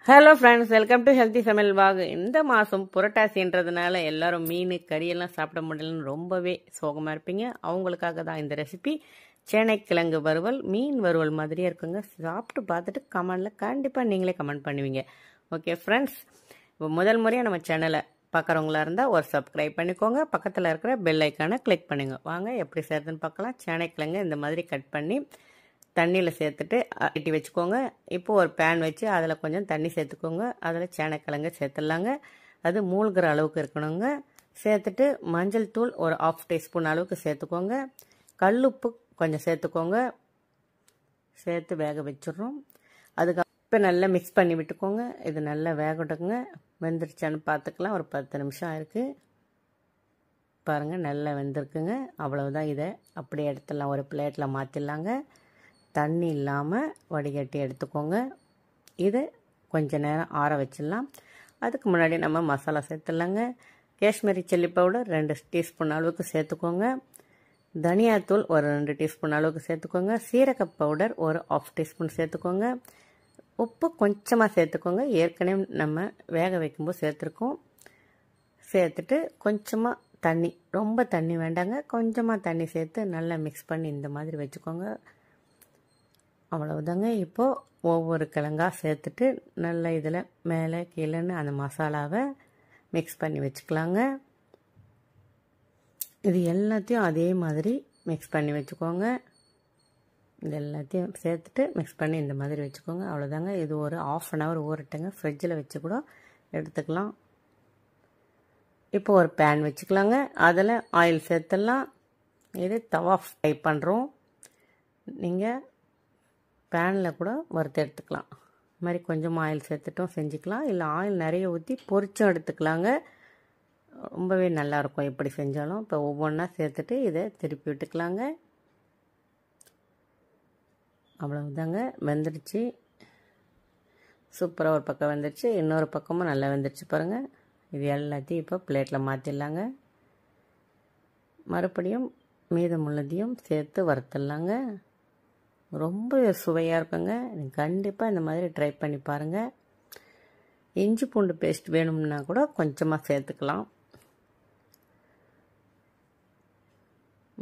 Hello friends, welcome to healthy சமையல் walk. இந்த மாதம் புரட்டாசின்றதுனால எல்லாரும் மீன் கறியெல்லாம் சாப்பிட முடியலன்னு ரொம்பவே சோகமாக இருப்பீங்க. அவங்களுக்காக தான் இந்த ரெசிபி. சேனைக்கிழங்கு வறுவல், மீன் வறுவல் மாதிரியே இருக்குங்க. சாப்பிட்டு பார்த்துட்டு கமெண்டில் கண்டிப்பாக நீங்களே கமெண்ட் பண்ணுவீங்க. ஓகே ஃப்ரெண்ட்ஸ், இப்போ முதல் முறையாக நம்ம சேனலை பார்க்குறவங்களா இருந்தால் ஒரு சப்ஸ்கிரைப் பண்ணிக்கோங்க. பக்கத்தில் இருக்கிற பெல் ஐக்கானை கிளிக் பண்ணுங்க. வாங்க எப்படி செய்கிறதுன்னு பார்க்கலாம். சேனைக்கிழங்கு இந்த மாதிரி கட் பண்ணி தண்ணியில் சேர்த்துட்டு இட்டி வச்சுக்கோங்க. இப்போது ஒரு பேன் வச்சு அதில் கொஞ்சம் தண்ணி சேர்த்துக்கோங்க. அதில் சேனைக்கிழங்கு சேர்த்துடலாங்க. அது மூழ்கிற அளவுக்கு இருக்கணுங்க. சேர்த்துட்டு மஞ்சள் தூள் ஒரு 1/2 டீஸ்பூன் அளவுக்கு சேர்த்துக்கோங்க. கல்லுப்பு கொஞ்சம் சேர்த்துக்கோங்க. சேர்த்து வேக வச்சிடுறோம். அதுக்கு இப்போ நல்லா மிக்ஸ் பண்ணி விட்டுக்கோங்க. இது நல்லா வேகட்டுங்க. வெந்துருச்சான்னு பார்த்துக்கலாம். ஒரு 10 நிமிஷம் ஆயிருக்கு பாருங்கள். நல்லா வெந்திருக்குங்க. அவ்வளவுதான். இதை அப்படியே எடுத்துடலாம். ஒரு பிளேட்டில் மாற்றிடலாங்க. தண்ணி இல்லாமல் வடிகட்டி எடுத்துக்கோங்க. இதை கொஞ்ச நேரம் ஆற வச்சிடலாம். அதுக்கு முன்னாடி நம்ம மசாலா சேர்த்துடலாங்க. காஷ்மீரி சில்லி பவுடர் 2 டீஸ்பூன் அளவுக்கு சேர்த்துக்கோங்க. தனியாத்தூள் ஒரு 2 டீஸ்பூன் அளவுக்கு சேர்த்துக்கோங்க. சீரக பவுடர் ஒரு 1/2 டீஸ்பூன் சேர்த்துக்கோங்க. உப்பு கொஞ்சமாக சேர்த்துக்கோங்க. ஏற்கனவே நம்ம வேக வைக்கும்போது சேர்த்துருக்கோம். சேர்த்துட்டு கொஞ்சமாக தண்ணி, ரொம்ப தண்ணி வேண்டாங்க, கொஞ்சமாக தண்ணி சேர்த்து நல்லா மிக்ஸ் பண்ணி இந்த மாதிரி வச்சுக்கோங்க. அவ்வளவுதாங்க. இப்போது ஒவ்வொரு கிழங்கா சேர்த்துட்டு நல்லா இதில் மேலே கீழேன்னு அந்த மசாலாவை மிக்ஸ் பண்ணி வச்சுக்கலாங்க. இது எல்லாத்தையும் அதே மாதிரி மிக்ஸ் பண்ணி வச்சுக்கோங்க. இது எல்லாத்தையும் சேர்த்துட்டு மிக்ஸ் பண்ணி இந்த மாதிரி வச்சுக்கோங்க. அவ்வளோதாங்க. இது ஒரு 1/2 hour ஊறட்டுங்க. ஃப்ரிட்ஜில் வச்சு கூட எடுத்துக்கலாம். இப்போ ஒரு பேன் வச்சுக்கலாங்க. அதில் ஆயில் சேர்த்துடலாம். இது தவா ஃப்ரை பண்ணுறோம். நீங்கள் பேனில் கூட வறுத்து எடுத்துக்கலாம். இது மாதிரி கொஞ்சம் ஆயில் சேர்த்துட்டும் செஞ்சுக்கலாம். இல்லை ஆயில் நிறைய ஊற்றி பொரிச்சும் எடுத்துக்கலாங்க. ரொம்பவே நல்லாயிருக்கும் எப்படி செஞ்சாலும். இப்போ ஒவ்வொன்றா சேர்த்துட்டு இதை திருப்பி விட்டுக்கலாங்க. அவ்வளவுதாங்க. வெந்துடுச்சு. சூப்பராக ஒரு பக்கம் வெந்துடுச்சு. இன்னொரு பக்கமும் நல்லா வெந்துடுச்சு பாருங்கள். இது எல்லாத்தையும் இப்போ பிளேட்டில் மாற்றிடலாங்க. மறுபடியும் மீதமுள்ளதையும் சேர்த்து வறுத்துடலாங்க. ரொம்ப சுவையாக இருக்குங்க. நீங்கள் கண்டிப்பாக இந்த மாதிரி ட்ரை பண்ணி பாருங்கள். இஞ்சி பூண்டு பேஸ்ட் வேணும்னா கூட கொஞ்சமாக சேர்த்துக்கலாம்.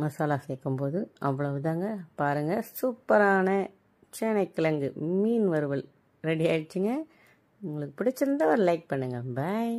மசாலா சேர்க்கும்போது அவ்வளவுதாங்க. பாருங்கள், சூப்பரான சேனைக்கிழங்கு மீன் வறுவல் ரெடி ஆயிடுச்சுங்க. உங்களுக்கு பிடிச்சிருந்தா ஒரு லைக் பண்ணுங்கள். பாய்.